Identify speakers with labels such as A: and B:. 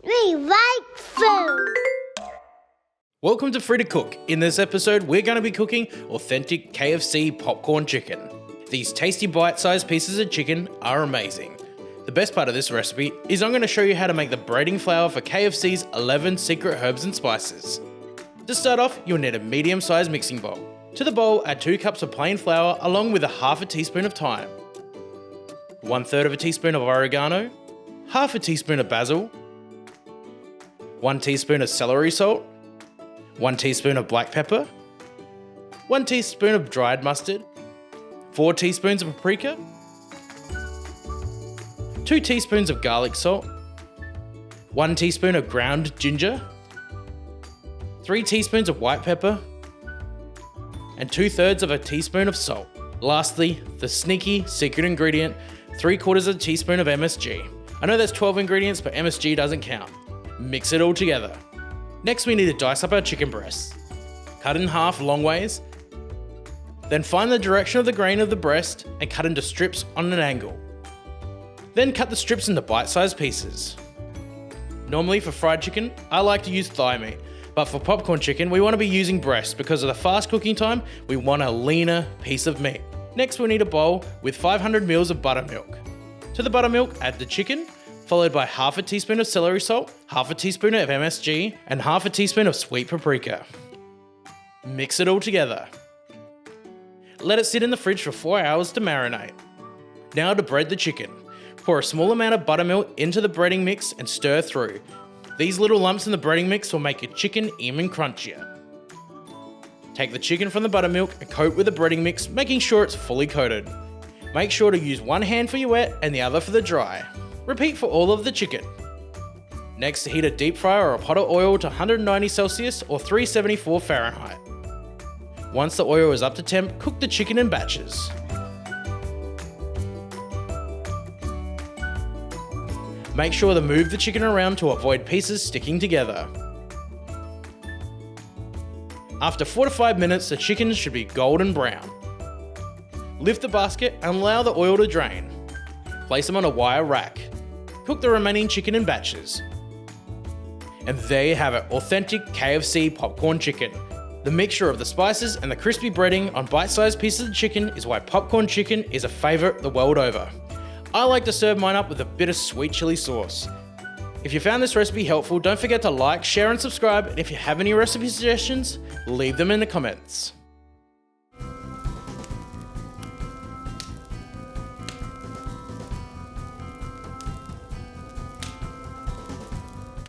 A: We like food.
B: Welcome to Free to Cook. In this episode, we're going to be cooking authentic KFC popcorn chicken. These tasty bite-sized pieces of chicken are amazing. The best part of this recipe is I'm going to show you how to make the breading flour for KFC's 11 secret herbs and spices. To start off, you'll need a medium-sized mixing bowl. To the bowl, add 2 cups of plain flour along with a half a teaspoon of thyme, 1/3 of a teaspoon of oregano, half a teaspoon of basil, 1 teaspoon of celery salt, 1 teaspoon of black pepper, 1 teaspoon of dried mustard, 4 teaspoons of paprika, 2 teaspoons of garlic salt, 1 teaspoon of ground ginger, 3 teaspoons of white pepper, and 2/3 of a teaspoon of salt. Lastly, the sneaky secret ingredient, 3/4 of a teaspoon of MSG. I know there's 12 ingredients, but MSG doesn't count. Mix it all together. Next, we need to dice up our chicken breasts. Cut in half long ways. Then find the direction of the grain of the breast and cut into strips on an angle. Then cut the strips into bite-sized pieces. Normally for fried chicken, I like to use thigh meat, but for popcorn chicken, we want to be using breast because of the fast cooking time, we want a leaner piece of meat. Next, we need a bowl with 500 ml of buttermilk. To the buttermilk, add the chicken, followed by half a teaspoon of celery salt, half a teaspoon of MSG, and half a teaspoon of sweet paprika. Mix it all together. Let it sit in the fridge for 4 hours to marinate. Now to bread the chicken. Pour a small amount of buttermilk into the breading mix and stir through. These little lumps in the breading mix will make your chicken even crunchier. Take the chicken from the buttermilk and coat with the breading mix, making sure it's fully coated. Make sure to use one hand for your wet and the other for the dry. Repeat for all of the chicken. Next, heat a deep fryer or a pot of oil to 190 Celsius or 374 Fahrenheit. Once the oil is up to temp, cook the chicken in batches. Make sure to move the chicken around to avoid pieces sticking together. After 4 to 5 minutes, the chicken should be golden brown. Lift the basket and allow the oil to drain. Place them on a wire rack. Cook the remaining chicken in batches. And there you have it, authentic KFC popcorn chicken. The mixture of the spices and the crispy breading on bite-sized pieces of chicken is why popcorn chicken is a favourite the world over. I like to serve mine up with a bit of sweet chili sauce. If you found this recipe helpful, don't forget to like, share and subscribe, and if you have any recipe suggestions, leave them in the comments.